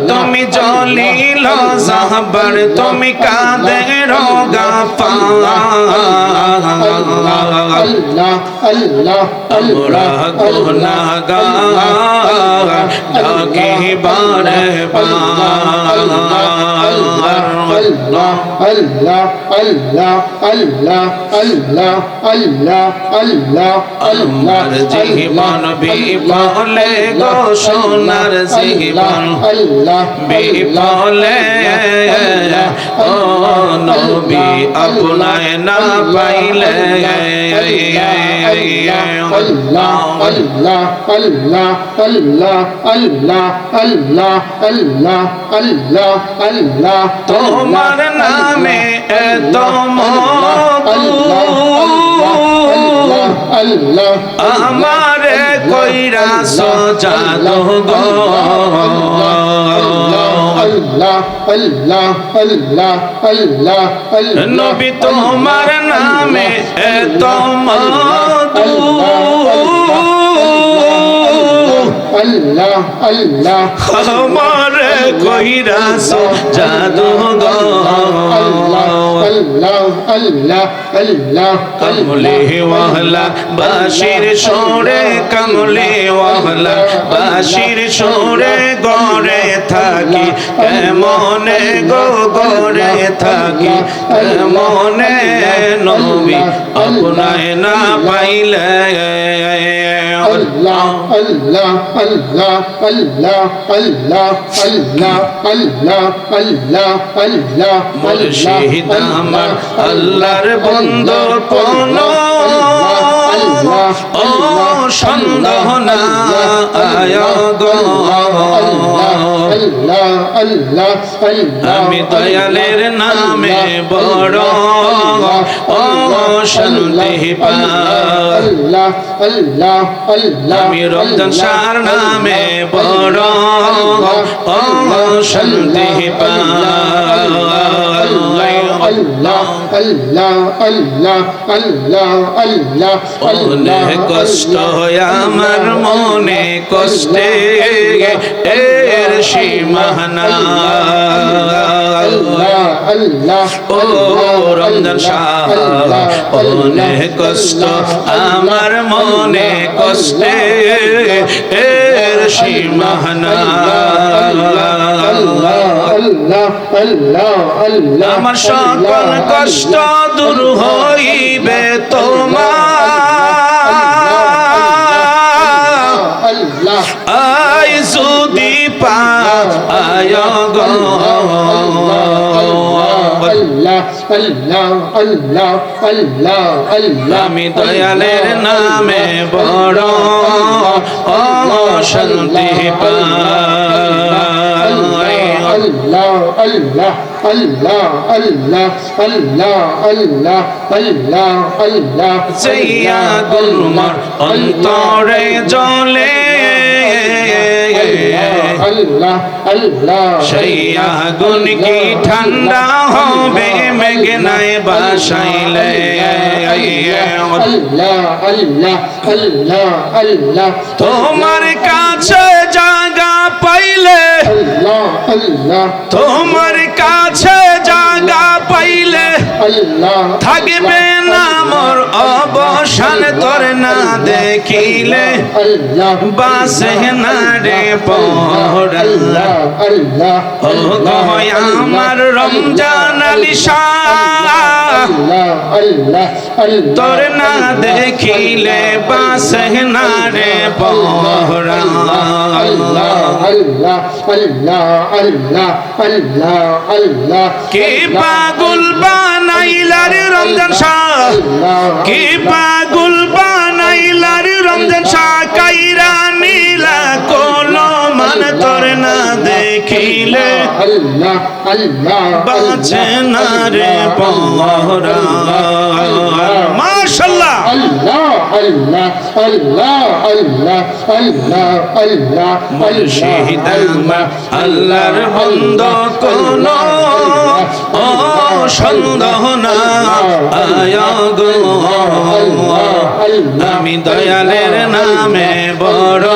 তুমি জলিল জাহবার, তুমি কাদের গাফার। আমরা গুনাহগার ডাকি বারে বার। Allah, Allah, Allah, Allah, Allah, Allah, Allah, আমার জীবন বিফলে গো সোনার জীবন বিফলে, ও নবী আপনায় না পাইলে। Allah, Allah, Allah, Allah, Allah, Allah, Allah, Allah, Allah, তোমার নামে এত মধু, Allah, আমারে কইরা সজাদু গো। Allah, Allah, Allah, Allah, Allah, নবী তোমার নামে এত মধু, Allah, Allah, আমারে কইরা সজাদু গো। Allah, Allah, Allah, Allah, কমলে ওয়াহলা বাশির সোরে, কমলে ওয়াহলা বাশির সোরে গড়ে থাকি, কেমনে গো গড়ে থাকি, কেমনে নবী আপনায় না পাইলে। Allah, Allah, Allah, Allah, Allah, Allah, Allah, Allah, Allah, মুর্শিদ আমার আল্লাহর বন্ধু কোন ও সন্দেহ না আয় গো। আমি দয়ালের নামে বড় ও শান্তি পাই, আমি রমজান শাহর নামে বড় ও শান্তি পাই। অনেক কষ্ট আমার মনে, কষ্টে এর সীমা নাই। ও রমজান শাহ অনেক কষ্ট আমার মনে, কষ্টে এর সীমা নাই। আমার সকল কষ্ট দূর হইবে তোমার আই যদি পায় গো। আমি দয়ালের নামে বড় ও শান্তি পাই। জয়া গুলমার অন্তরে জলে, সেই আগুন কি ঠান্ডা হবে মেঘনায় বাসাইলে। তোমার কাছে জায়গা পাইলে, তোমার কাছে জায়গা পাইলে থাকবে না মোর অবসান, তোর না দেখিলে আল্লাহ বাসে না রে পরাণ ও গো আমার রমজান আলী শাহ তোর না দেখিলে বাসে না রে পরাণ কে পাগল বানাইলার রমজান শাহ কে পাগল বানাইলার রমজান শাহ কাইরা নীলা কলমান তোর না দেখিলে বাঁচে না রে পরাণ মাশাআল্লাহ মুর্শিদ আমার আল্লাহর বন্দা কোন ও সন্দেহ না আয়া গো আমি দয়ালের নামে বড়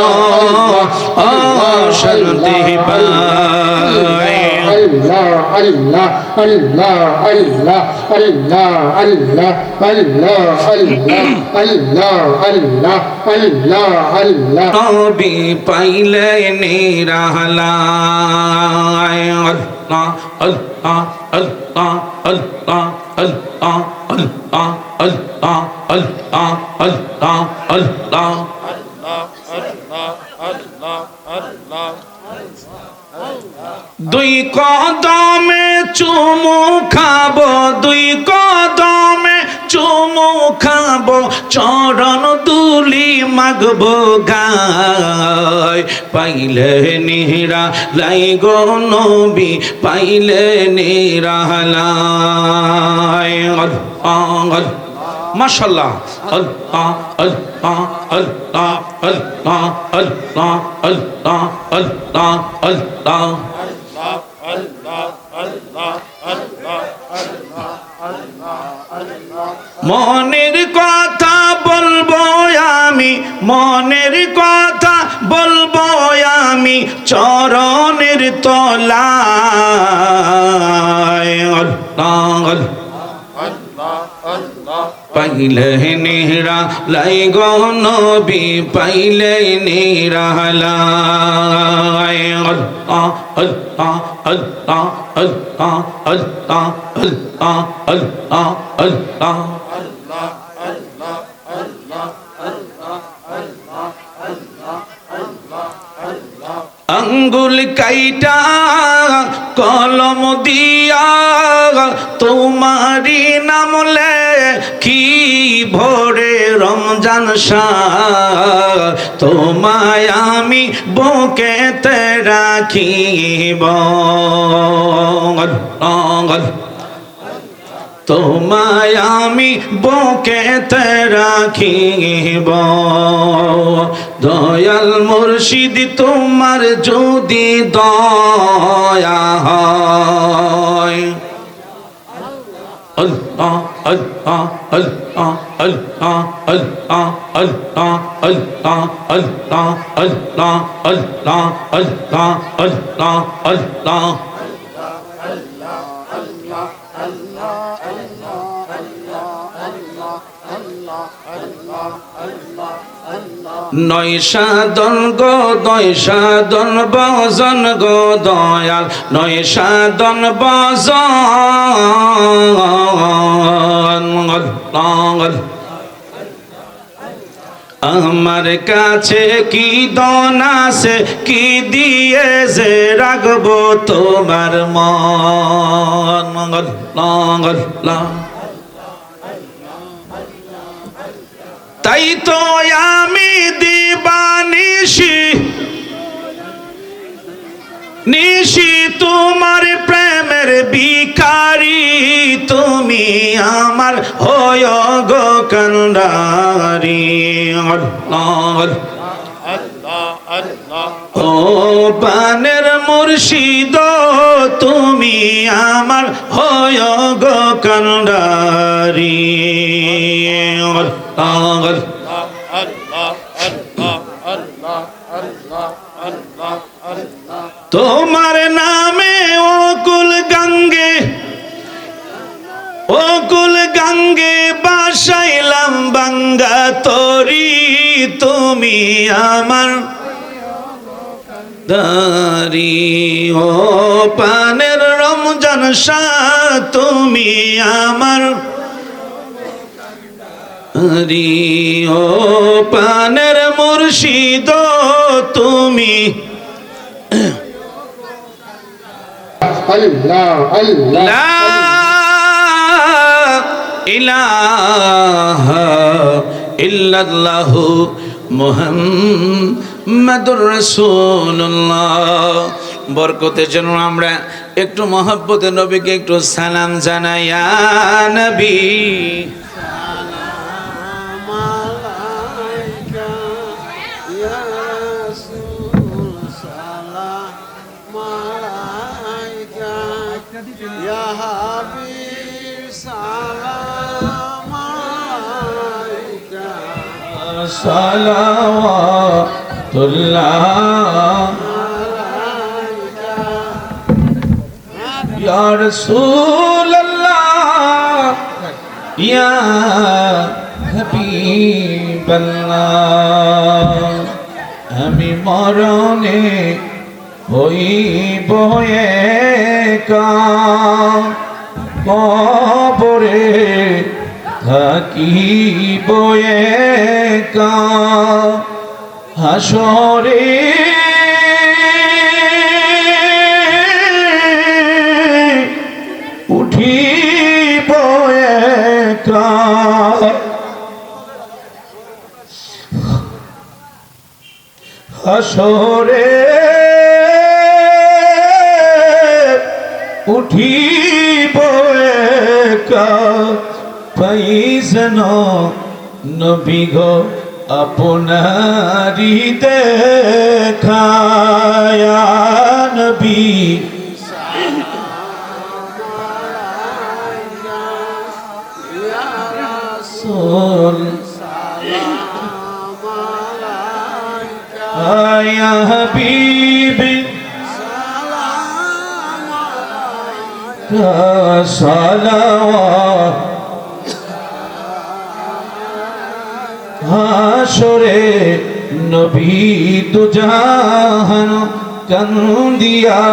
ও শান্তি পাই নবী পাইলে নিরালায় আল্লাহ আল্লাহ আল্লাহ আল্লাহ আল্লাহ আল্লাহ আল্লাহ আল্লাহ আল্লাহ আল্লাহ দুই কদমে চুমু খাবো দুই কদমে চুমু খাবো চরণ দুলি মাগবো গায় পাইলে নিরা লাই গো নবী পাইলে নিরালাই মাশাআল্লাহ আল্লাহ আল্লাহ আল্লাহ আল্লাহ আল্লাহ আল্লাহ আল্লাহ আল্লাহ মনের কথা বলবো আমি মনের কথা বলবো আমি চরণের তলায় আল্লাহ পাইলে নিরা লাই গো নবী পাইলে নিরালাই আল্লাহ আল্লাহ আল্লাহ আল্লাহ আল্লাহ আল্লাহ আল্লাহ আল্লাহ আঙ্গুল কাইটা কলম দিয়া তোমারি নাম কি ভোরে রমজান শাহ তোমায় আমি বুকেতে রাখিব তোমায় আমি বুকেতে রাখিব দয়াল মুর্শিদ তোমার যদি দয়া হয় আল্লাহ আল্লাহ আল্লাহ আল্লাহ আল্লাহ আল্লাহ আল্লাহ আল্লাহ আল্লাহ আল্লাহ আল্লাহ আল্লাহ আল্লাহ নয় সাধন গো নয় সাধন বজন গো দয়াল নয় সাধন বজন আমার কাছে কি দন আছে কি দিয়ে যে রাখবো তোমার মন তাই তো আমি দিবানিশি নিশি তোমার প্রেমের ভিখারি তুমি আমার হয় গো কান্ডারি ও পানের মুর্শিদ তুমি আমার হয় গো কান্ডারি তোমার নামে অকুল গঙ্গে বাসাইলাম বাঙ্গা তরি তুমি আমার দারি ও পানের রমজান শাহ তুমি আমার দারি ও পানের মুর্শিদ তুমি আল্লাহ আল্লাহ লা ইলাহা ইল্লাল্লাহু মুহাম্মাদুর রাসূলুল্লাহ। বরকতের জন্য আমরা একটু মহব্বতে নবীকে একটু সালাম জানাই। ইয়া নবী সালাওয়াতুল্লাহ ইয়া রাসূলুল্লাহ ইয়া হাবিবাল্লাহ। আমি মরণে হইব একা কবরে থাকিব একা হাসরে উঠিব একা হাসরে উঠিব একা পাইছেন নবী গো আপনারি দেখা ইয়া নবী রাসূল ইয়া হাবিবি সালাওয়াত হাসরে নবী দুজাহান কান্দিয়া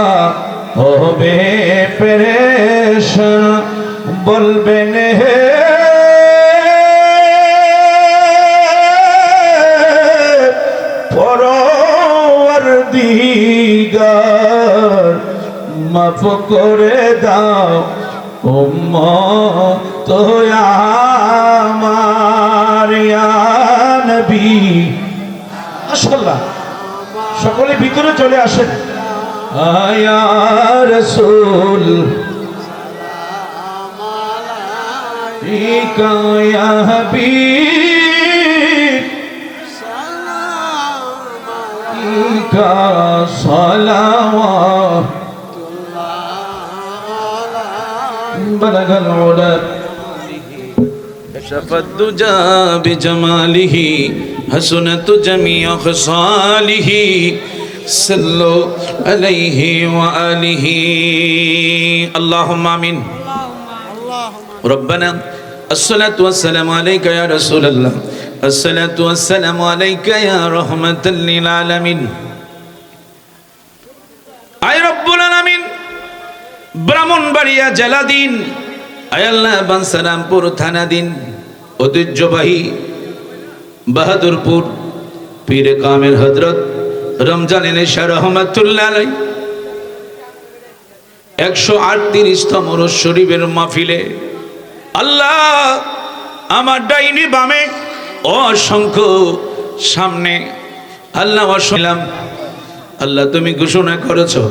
হবে পেরেশান বলবেন হে পরওয়ারদিগার মাফ করে দাও উম্মত আমার ইয়া নবী। মাশাআল্লাহ সকলে ভিতরে চলে আসেন। ইয়া রাসূল ইয়া হাবিব ইকা সালাওয়াত بلغ العلا كشف الدجى بجماله حسنت جميع خصاله صلوا عليه وآله اللهم آمين ربنا الصلاة والسلام عليك يا رسول الله الصلاة والسلام عليك يا رحمة للعالمين أي رب العالمين ব্রাহ্মণবাড়িয়া জেলাধীন আয়াল্লাহ বানসারামপুর থানাধীন ঐতিহ্যবাহী বাহাদুরপুর পীরে কামেল হযরত রমজান নেশা রহমাতুল্লাহ আলাইহি 138তম রোজ শরীফের মাহফিলে আল্লাহ আমার ডাইনি বামে অসংখ্য সামনে আল্লাহ শুনলাম আল্লাহ তুমি ঘোষণা করেছো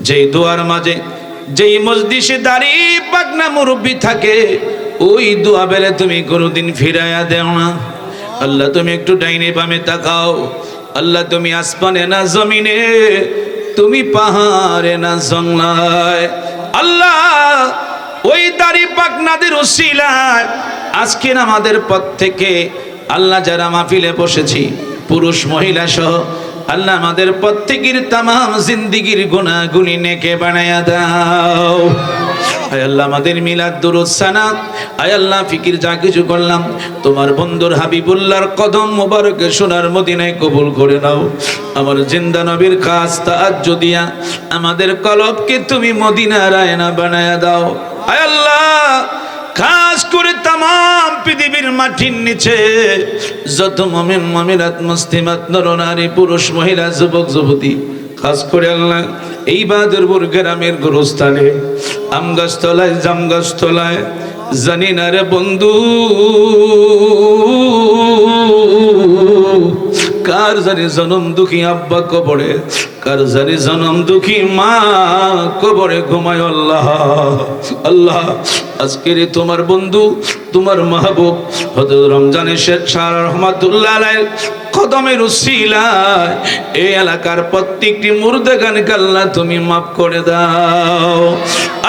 যে দোয়ার মাঝে যেই মজলিসে দাঁড়িয়ে পাকনা মুরব্বী থাকে ওই দোয়া বেলে তুমি কোনোদিন ফিরাইয়া দেও না। আল্লাহ তুমি একটু ডাইনে বামে তাকাও। আল্লাহ তুমি আসমানে না জমিনে, তুমি পাহাড়ে না জংলায়। আল্লাহ ওই দাড়ি পাকনাদের উসিলায় আজকের আমাদের পথ থেকে আল্লাহ যারা মাহফিলে বসেছি পুরুষ মহিলা সহ আল্লাহ আমাদের প্রত্যেকের তামাম জিন্দেগীর গুনাহগুলি নেকে বানায়া দাও। আয় আল্লাহ আমাদের মিলাদ দুরূদ সানা আয় আল্লাহ ফিকির যা কিছু করলাম তোমার বন্ধুর হাবিবুল্লাহর কদম মোবারকে সোনার মদিনায় কবুল করে নাও। আমার জিন্দা নবীর কাজ তাআজ্জুদ দিয়া আমাদের কলবকে তুমি মদিনার আয়না বানায়া দাও। আয় আল্লাহ খাস করে তামাম পৃথিবীর মাটির নিচে যত মুমিন মুমিনাত মুসলিমাত নর নারী পুরুষ মহিলা যুবক যুবতী খাস করে আল্লাহ এই বাদরপুর গ্রামের গোরস্থানে আমগাছতলায় জামগাছতলায় জানি না রে বন্ধু কার জানি জনম দুঃখী আব্বা কবরে, কার জানি জনম দুঃখী মা কবরে ঘুমায়। আল্লাহ আল্লাহ আজকের তোমার বন্ধু তোমার মাহবুব হযরত রমজানের শেখ শাহ রহমাতুল্লাহ আলাইহির কদমের উসিলায় এই এলাকার প্রত্যেকটি মুর্দাগানকে আল্লাহ তুমি মাফ করে দাও।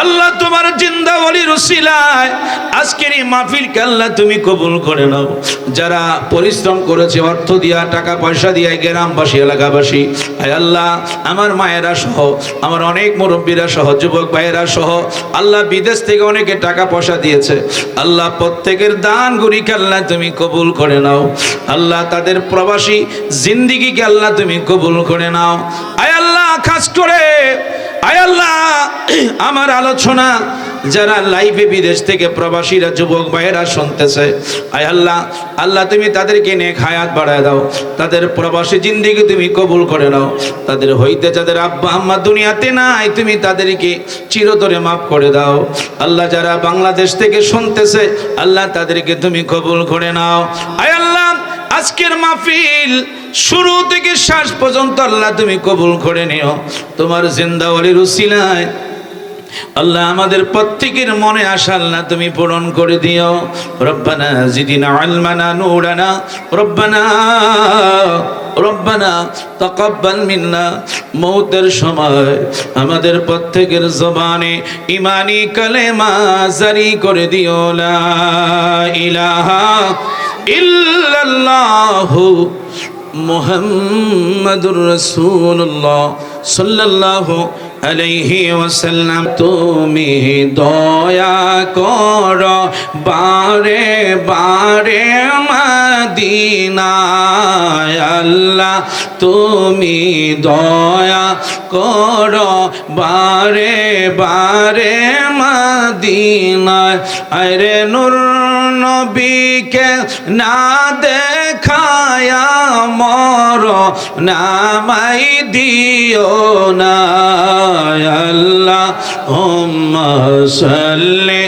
আল্লাহ তোমার জিন্দা ওলির উসিলায় আজকের এই মাহফিলকে আল্লাহ তুমি কবুল করে নাও। যারা পরিশ্রম করেছে অর্থ দিয়া টাকা পয়সা দিয়া গ্রামবাসী এলাকাবাসী আয় আল্লাহ আমার মায়েরা সহ আমার অনেক মুরব্বীরা সহ যুবক ভাইয়েরা সহ আল্লাহ বিদেশ থেকে অনেকে টাকা পয়সা দিয়েছে আল্লাহ প্রত্যেকের দান গুরিকে আল্লাহ তুমি কবুল করে নাও। আল্লাহ তাদের প্রবাসী জিন্দিগিকে আল্লাহ তুমি কবুল করে নাও। আয় আল্লাহ খাস করে আয় আল্লাহ আমার আলোচনা যারা লাইভে বিদেশ থেকে প্রবাসীরা যুবক ভাইয়েরা শুনতেছে আয় আল্লাহ আল্লাহ তুমি তাদেরকে নেক হায়াত বাড়ায় দাও, তাদের প্রবাসী জিন্দেগি তুমি কবুল করে নাও। তাদের হইতে যাদের আব্বা আম্মা দুনিয়াতে নাই তুমি তাদেরকে চিরতরে মাফ করে দাও। আল্লাহ যারা বাংলাদেশ থেকে শুনতেছে আল্লাহ তাদেরকে তুমি কবুল করে নাও। আয় আল্লাহ আজকের মাহফিল শুরু থেকে শেষ পর্যন্ত আল্লাহ তুমি কবুল করে নিও তোমার জিন্দা ওলির উসিলায়। আল্লাহ আমাদের প্রত্যেকের মনে আশা আল্লাহ তুমি পূরণ করে দিও। রব্বানা জিদিনা ইলমানা নূরানা রব্বানা তাকাব্বাল মিন্না। মৌতের সময় আমাদের প্রত্যেকের জবানে ঈমানি কালেমা জারি করে দিও লা ইলাহা ইল্লাল্লাহু মুহাম্মাদুর রাসূলুল্লাহ সাল্লাল্লাহু আলাইহি ওয়াসাল্লাম। তুমি দয়া করো বারে বারে মদিনায় আল্লাহ তুমি দয়া করো বারে বারে মদিনায়। আরে নূর নবীকে না দেখায়া মর নামাই দিও না আল্লাহ হুম্মা সাল্লি।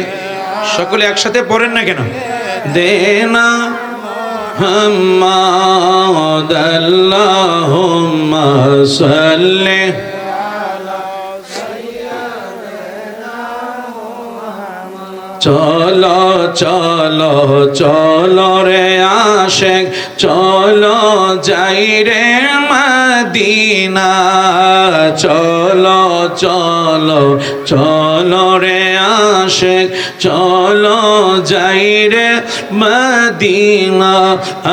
সকলে একসাথে পড়েন না কেন? দেনা মুহাম্মাদ আল্লাহুম্মা সাল্লি চলো চলো চলো রে আশেক চলো যাই রে মদিনা। চলো চলো চলো রে আশেক চলো যাই রে মদিনা।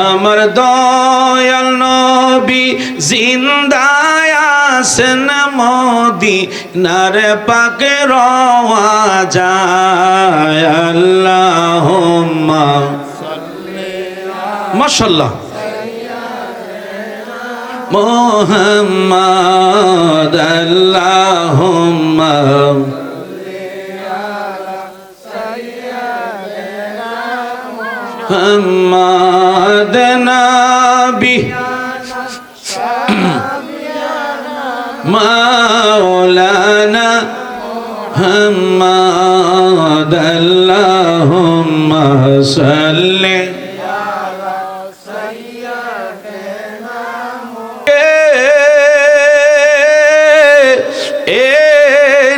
আমার দয়াল নবী জিন্দায় আছেন মদিনার পাকে রওয়া যায়। আল্লাহুম্মা মাশাআল্লাহ মুহাম্মাদ আল্লাহুম্মা মুহাম্মাদ নবী মাওলানা মুহাম্মাদ আল্লাহুম্মা সাল্লি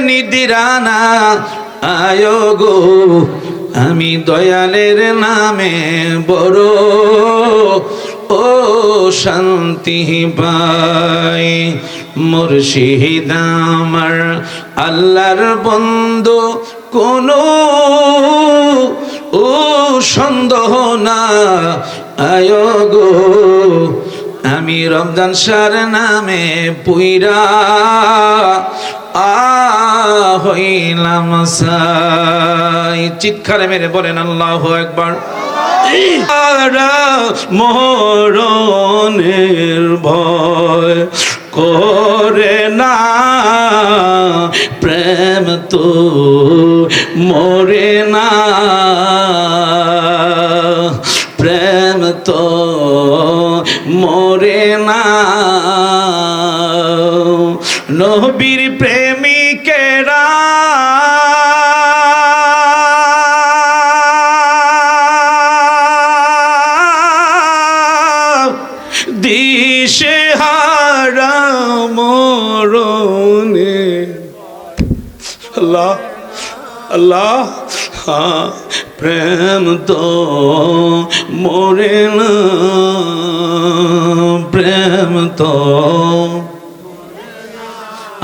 নিদিরানা আয়ো গো আমি দয়ালের নামে বড় ও শান্তি পাই। মুর্শিদ আমার আল্লাহর বন্ধু কোনো ও সন্দেহ না আয়ো গো আমি রমজান শাহর নামে পুইরা হইলাম সাই। চিৎকারে মেরে বলেন আল্লাহু আকবার। মরণের ভয় করে না, প্রেম তো মরে না, প্রেম তো মরে না। নবীর প্রেমিকেরা দিশেহারা মরণে। আল্লাহ আল্লাহ, হ্যাঁ, প্রেম তো মরে না, প্রেম তো।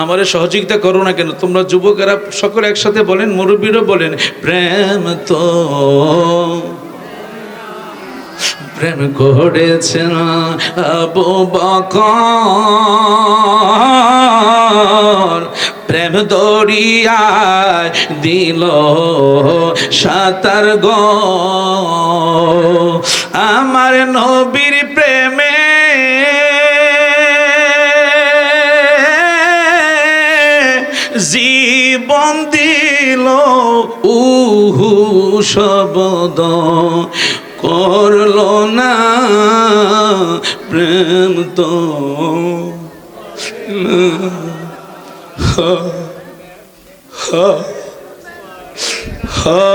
আমারে সহযোগিতা করো না কেন তোমরা যুবকেরা সকলে একসাথে বলেন, মুরব্বীরা বলেন, প্রেম তো। প্রেম করেছেন আবু বকর, প্রেম দরিয়ায় দিল সাঁতার গো। আমার নবীর প্রেমে জীবন দিল উহু শব্দ করলো না, প্রেম তো। হা হা হা